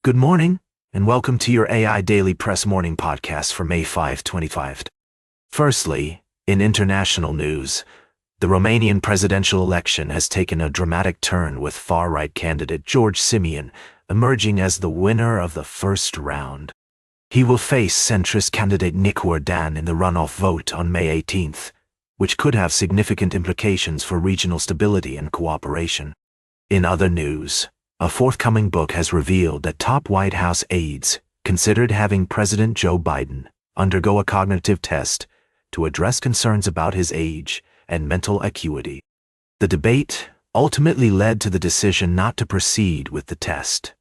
Good morning, and welcome to your AI Daily Press morning podcast for May 5, 2025. Firstly, in international news, the Romanian presidential election has taken a dramatic turn with far-right candidate George Simion emerging as the winner of the first round. He will face centrist candidate Nicolae Dan in the runoff vote on May 18th, which could have significant implications for regional stability and cooperation. In other news, a forthcoming book has revealed that top White House aides considered having President Joe Biden undergo a cognitive test to address concerns about his age and mental acuity. The debate ultimately led to the decision not to proceed with the test,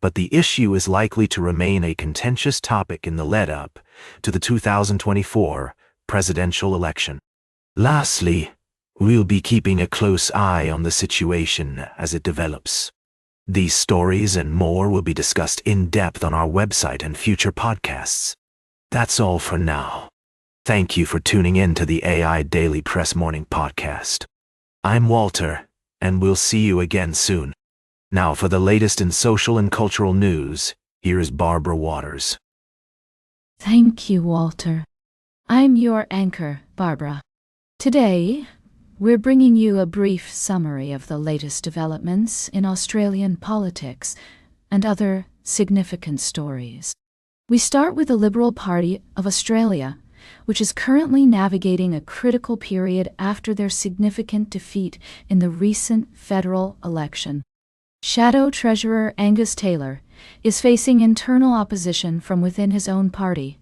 but the issue is likely to remain a contentious topic in the lead-up to the 2024 presidential election. Lastly, we'll be keeping a close eye on the situation as it develops. These stories and more will be discussed in depth on our website and future podcasts. That's all for now. Thank you for tuning in to the AI Daily Press Morning Podcast. I'm Walter, and we'll see you again soon. Now for the latest in social and cultural news, here is Barbara Waters. Thank you, Walter. I'm your anchor, Barbara. Today, we're bringing you a brief summary of the latest developments in Australian politics and other significant stories. We start with the Liberal Party of Australia, which is currently navigating a critical period after their significant defeat in the recent federal election. Shadow Treasurer Angus Taylor is facing internal opposition from within his own party,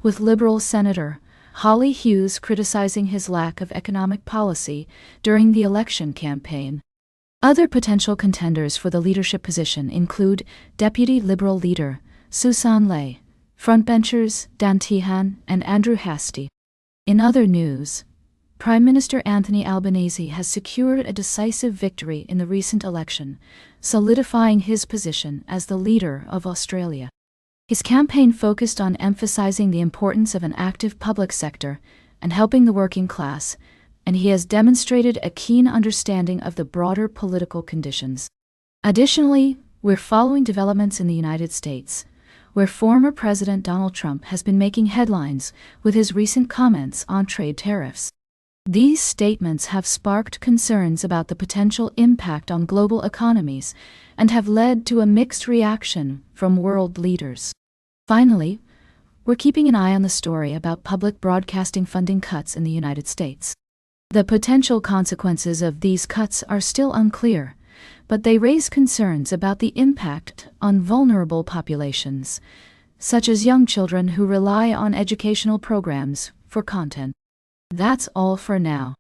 with Liberal Senator Holly Hughes criticizing his lack of economic policy during the election campaign. Other potential contenders for the leadership position include Deputy Liberal leader Susan Ley, frontbenchers Dan Tehan and Andrew Hastie. In other news, Prime Minister Anthony Albanese has secured a decisive victory in the recent election, solidifying his position as the leader of Australia. His campaign focused on emphasizing the importance of an active public sector and helping the working class, and he has demonstrated a keen understanding of the broader political conditions. Additionally, we're following developments in the United States, where former President Donald Trump has been making headlines with his recent comments on trade tariffs. These statements have sparked concerns about the potential impact on global economies and have led to a mixed reaction from world leaders. Finally, we're keeping an eye on the story about public broadcasting funding cuts in the United States. The potential consequences of these cuts are still unclear, but they raise concerns about the impact on vulnerable populations, such as young children who rely on educational programs for content. That's all for now.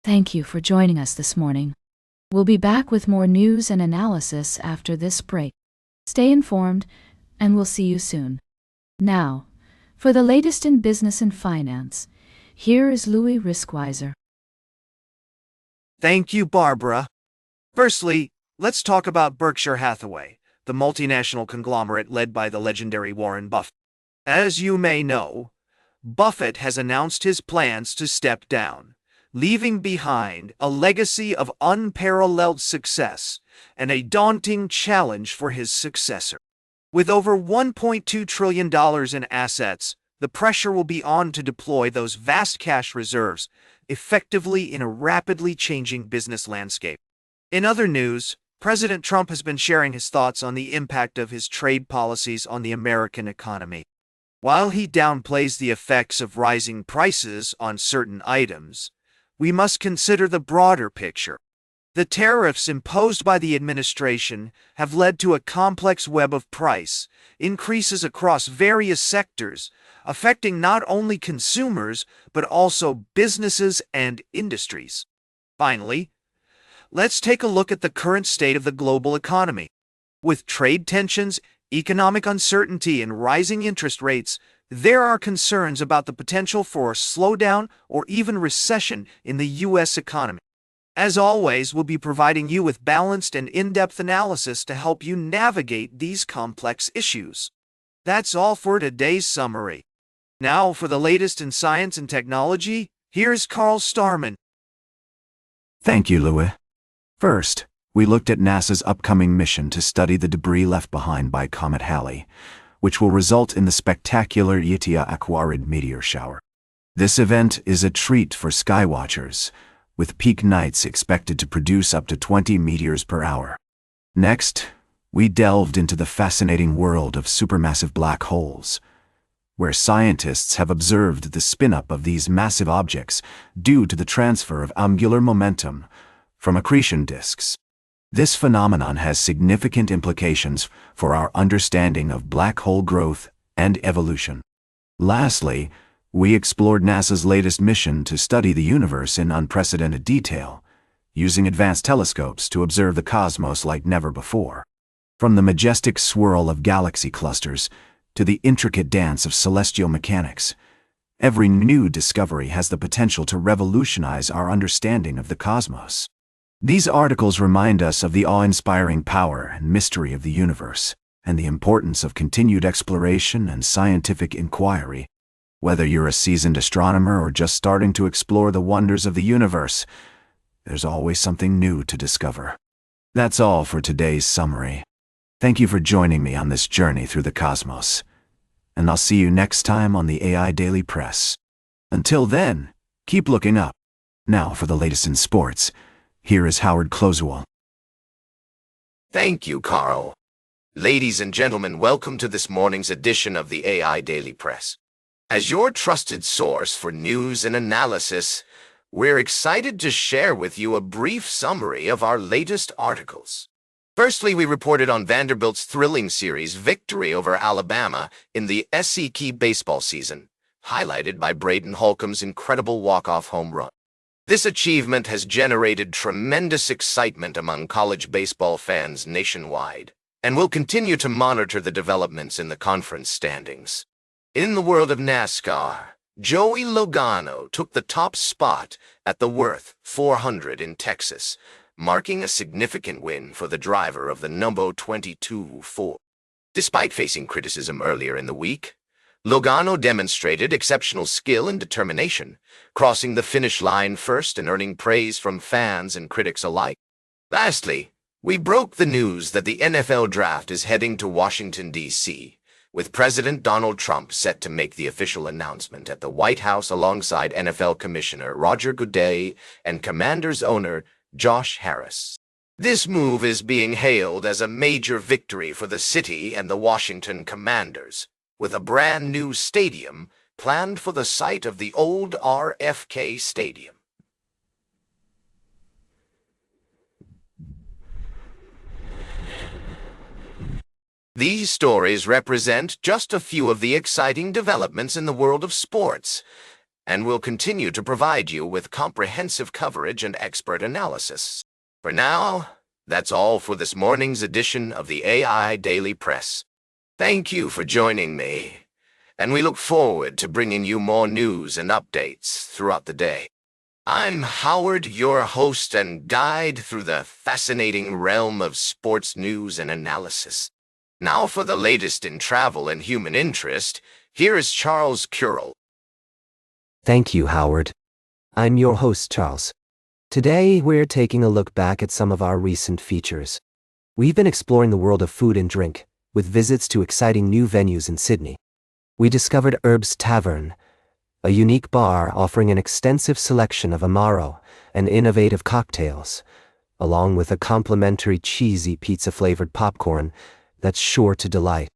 Thank you for joining us this morning. We'll be back with more news and analysis after this break. Stay informed, and we'll see you soon. Now, for the latest in business and finance, here is Louis Riskweiser. Thank you, Barbara. Firstly, let's talk about Berkshire Hathaway, the multinational conglomerate led by the legendary Warren Buffett. As you may know, Buffett has announced his plans to step down, leaving behind a legacy of unparalleled success and a daunting challenge for his successor. With over $1.2 trillion in assets, the pressure will be on to deploy those vast cash reserves effectively in a rapidly changing business landscape. In other news, President Trump has been sharing his thoughts on the impact of his trade policies on the American economy. While he downplays the effects of rising prices on certain items, we must consider the broader picture. The tariffs imposed by the administration have led to a complex web of price increases across various sectors, affecting not only consumers but also businesses and industries. Finally, let's take a look at the current state of the global economy. With trade tensions, economic uncertainty, and rising interest rates, there are concerns about the potential for a slowdown or even recession in the U.S. economy. As always, we'll be providing you with balanced and in-depth analysis to help you navigate these complex issues. That's all for today's summary. Now, for the latest in science and technology, here's Carl Starman. Thank you, Louis. First, We looked at NASA's upcoming mission to study the debris left behind by Comet Halley, which will result in the spectacular Itia Aquarid meteor shower. This event is a treat for skywatchers, with peak nights expected to produce up to 20 meteors per hour. Next, we delved into the fascinating world of supermassive black holes, where scientists have observed the spin-up of these massive objects due to the transfer of angular momentum from accretion disks. This phenomenon has significant implications for our understanding of black hole growth and evolution. Lastly, we explored NASA's latest mission to study the universe in unprecedented detail, using advanced telescopes to observe the cosmos like never before. From the majestic swirl of galaxy clusters to the intricate dance of celestial mechanics, every new discovery has the potential to revolutionize our understanding of the cosmos. These articles remind us of the awe-inspiring power and mystery of the universe, and the importance of continued exploration and scientific inquiry. Whether you're a seasoned astronomer or just starting to explore the wonders of the universe, there's always something new to discover. That's all for today's summary. Thank you for joining me on this journey through the cosmos, and I'll see you next time on the AI Daily Press. Until then, keep looking up. Now for the latest in sports, here is Howard Closewell. Thank you, Carl. Ladies and gentlemen, welcome to this morning's edition of the AI Daily Press. As your trusted source for news and analysis, we're excited to share with you a brief summary of our latest articles. Firstly, we reported on Vanderbilt's thrilling series victory over Alabama in the SEC baseball season, highlighted by Braden Holcomb's incredible walk-off home run. This achievement has generated tremendous excitement among college baseball fans nationwide, and we'll continue to monitor the developments in the conference standings. In the world of NASCAR, Joey Logano took the top spot at the Worth 400 in Texas, marking a significant win for the driver of the number 22 Ford. Despite facing criticism earlier in the week, Logano demonstrated exceptional skill and determination, crossing the finish line first and earning praise from fans and critics alike. Lastly, we broke the news that the NFL draft is heading to Washington, D.C., with President Donald Trump set to make the official announcement at the White House alongside NFL Commissioner Roger Goodell and Commanders owner Josh Harris. This move is being hailed as a major victory for the city and the Washington Commanders, with a brand new stadium planned for the site of the old RFK Stadium. These stories represent just a few of the exciting developments in the world of sports, and will continue to provide you with comprehensive coverage and expert analysis. For now, that's all for this morning's edition of the AI Daily Press. Thank you for joining me, and we look forward to bringing you more news and updates throughout the day. I'm Howard, your host and guide through the fascinating realm of sports news and analysis. Now for the latest in travel and human interest, here is Charles Currell. Thank you, Howard. I'm your host, Charles. Today, we're taking a look back at some of our recent features. We've been exploring the world of food and drink, with visits to exciting new venues in Sydney. We discovered Herb's Tavern, a unique bar offering an extensive selection of Amaro and innovative cocktails, along with a complimentary cheesy pizza-flavored popcorn that's sure to delight.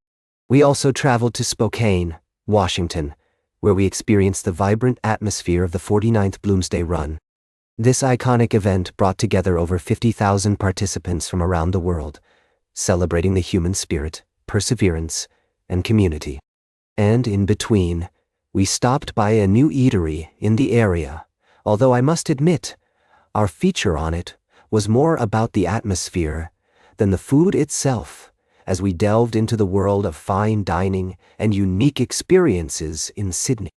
We also traveled to Spokane, Washington, where we experienced the vibrant atmosphere of the 49th Bloomsday Run. This iconic event brought together over 50,000 participants from around the world, celebrating the human spirit, perseverance, and community. And in between, we stopped by a new eatery in the area, although I must admit, our feature on it was more about the atmosphere than the food itself, as we delved into the world of fine dining and unique experiences in Sydney.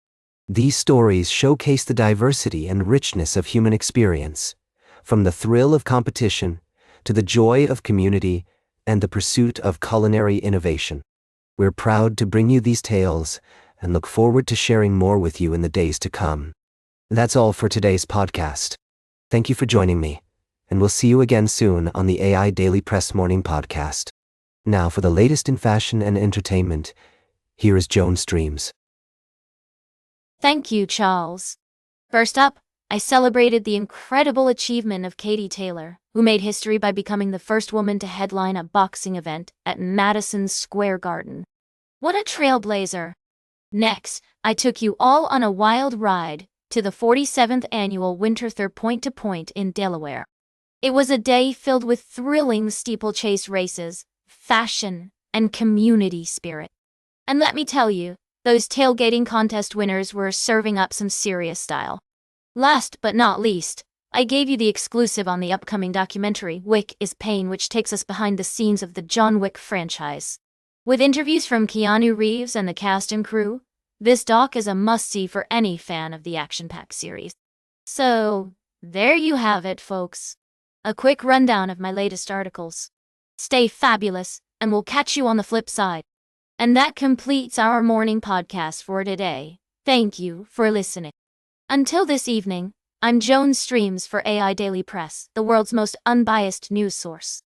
These stories showcase the diversity and richness of human experience, from the thrill of competition to the joy of community and the pursuit of culinary innovation. We're proud to bring you these tales and look forward to sharing more with you in the days to come. That's all for today's podcast. Thank you for joining me, and we'll see you again soon on the AI Daily Press Morning Podcast. Now for the latest in fashion and entertainment, here is Joan Streams. Thank you, Charles. First up, I celebrated the incredible achievement of Katie Taylor, who made history by becoming the first woman to headline a boxing event at Madison Square Garden. What a trailblazer! Next, I took you all on a wild ride to the 47th annual Winterthur Point-to-Point in Delaware. It was a day filled with thrilling steeplechase races, fashion, and community spirit. And let me tell you, those tailgating contest winners were serving up some serious style. Last but not least, I gave you the exclusive on the upcoming documentary, Wick is Pain, which takes us behind the scenes of the John Wick franchise. With interviews from Keanu Reeves and the cast and crew, this doc is a must-see for any fan of the action-packed series. So, there you have it, folks. A quick rundown of my latest articles. Stay fabulous, and we'll catch you on the flip side. And that completes our morning podcast for today. Thank you for listening. Until this evening, I'm Joan Streams for AI Daily Press, the world's most unbiased news source.